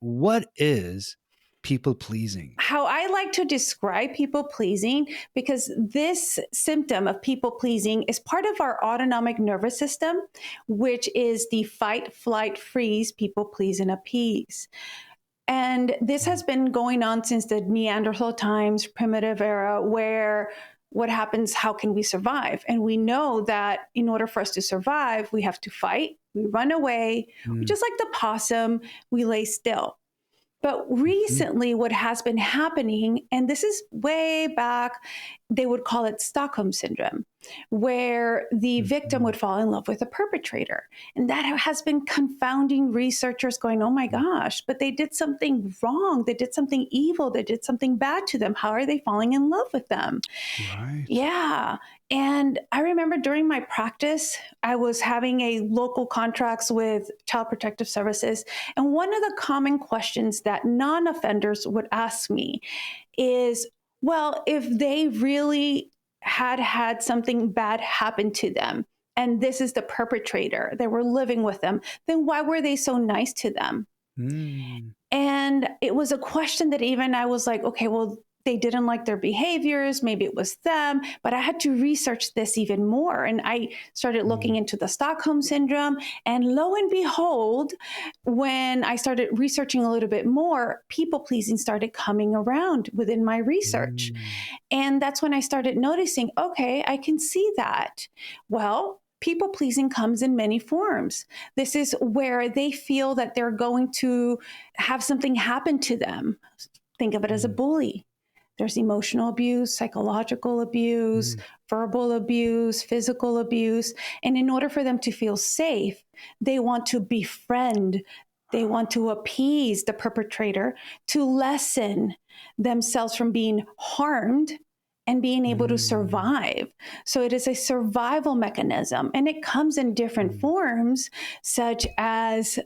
what is people pleasing? How I like to describe people pleasing, because this symptom of people pleasing is part of our autonomic nervous system, which is the fight, flight, freeze, people please and appease. And this has been going on since the Neanderthal times, primitive era, where what happens, how can we survive? And we know that in order for us to survive, we have to fight, we run away, just like the possum, we lay still. But recently, what has been happening, and this is way back, they would call it Stockholm Syndrome, where the victim would fall in love with the perpetrator. And that has been confounding researchers going, oh my gosh, but they did something wrong. They did something evil. They did something bad to them. How are they falling in love with them? Right. Yeah. And I remember during my practice, I was having a local contracts with Child Protective Services. And one of the common questions that non-offenders would ask me is, well, if they really had something bad happen to them, and this is the perpetrator, they were living with them, then why were they so nice to them? And it was a question that even I was like, okay, well, they didn't like their behaviors. Maybe it was them, but I had to research this even more. And I started looking into the Stockholm Syndrome. And lo and behold, when I started researching a little bit more, people pleasing started coming around within my research. And that's when I started noticing, okay, I can see that. Well, people pleasing comes in many forms. This is where they feel that they're going to have something happen to them. Think of it as a bully. There's emotional abuse, psychological abuse, verbal abuse, physical abuse. And in order for them to feel safe, they want to befriend, they want to appease the perpetrator to lessen themselves from being harmed and being able to survive. So it is a survival mechanism, and it comes in different forms, such as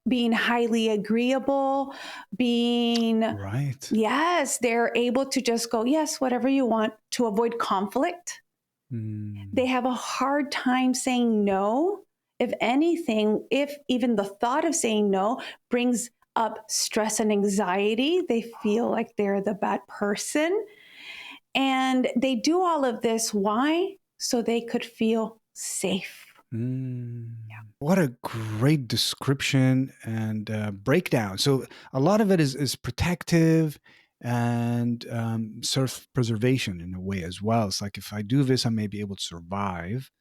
being highly agreeable, being, yes, they're able to just go, yes, whatever you want, to avoid conflict. They have a hard time saying no. If anything, if even the thought of saying no brings up stress and anxiety, they feel like they're the bad person. And they do all of this. Why? So they could feel safe. What a great description and breakdown. So a lot of it is protective and self-preservation in a way as well. It's like, if I do this, I may be able to survive.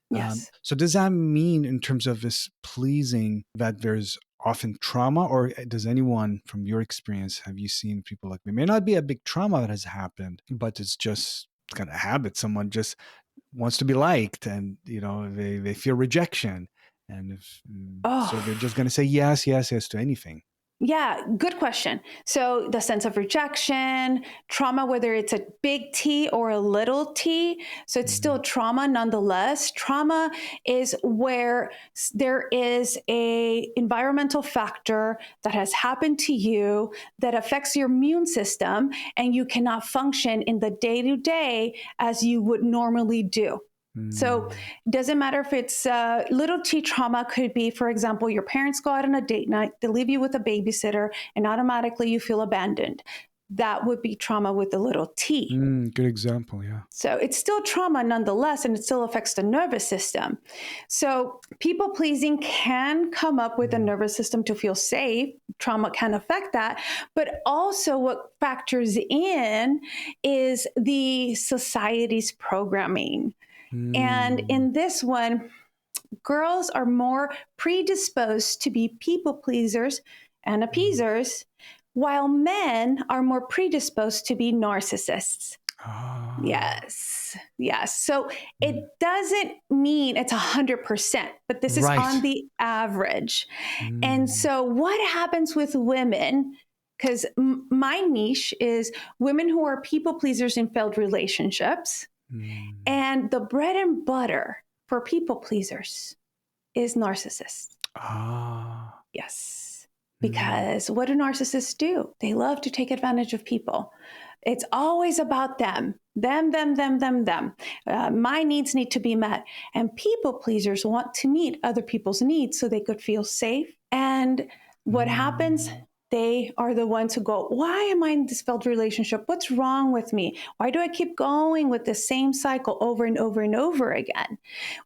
Yes. So does that mean, in terms of this pleasing, that there's often trauma? Or does anyone, from your experience, have you seen people like me? It may not be a big trauma that has happened, but it's just kind of habit. Someone just wants to be liked, and they feel rejection, and so they're just going to say yes to anything. Yeah, good question. So the sense of rejection, trauma, whether it's a big T or a little t, so it's still trauma nonetheless. Trauma is where there is a environmental factor that has happened to you that affects your immune system, and you cannot function in the day-to-day as you would normally do. So it doesn't matter if it's little t trauma. Could be, for example, your parents go out on a date night, they leave you with a babysitter, and automatically you feel abandoned. That would be trauma with the little t. Good example, yeah. So it's still trauma nonetheless, and it still affects the nervous system. So people pleasing can come up with the nervous system to feel safe. Trauma can affect that. But also what factors in is the society's programming. And in this one, girls are more predisposed to be people pleasers and appeasers, while men are more predisposed to be narcissists. Yes. So it doesn't mean it's 100%, but this is on the average. And so what happens with women, because my niche is women who are people pleasers in failed relationships. And the bread and butter for people pleasers is narcissists. Yes. Because what do narcissists do? They love to take advantage of people. It's always about them. Them. My needs need to be met. And people pleasers want to meet other people's needs so they could feel safe. And what happens? they are the ones who go, why am I in this failed relationship? What's wrong with me? Why do I keep going with the same cycle over and over and over again?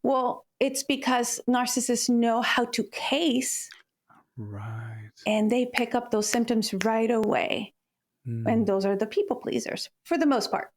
Well, it's because narcissists know how to case, Right. and they pick up those symptoms right away. And Mm. those are the people pleasers for the most part.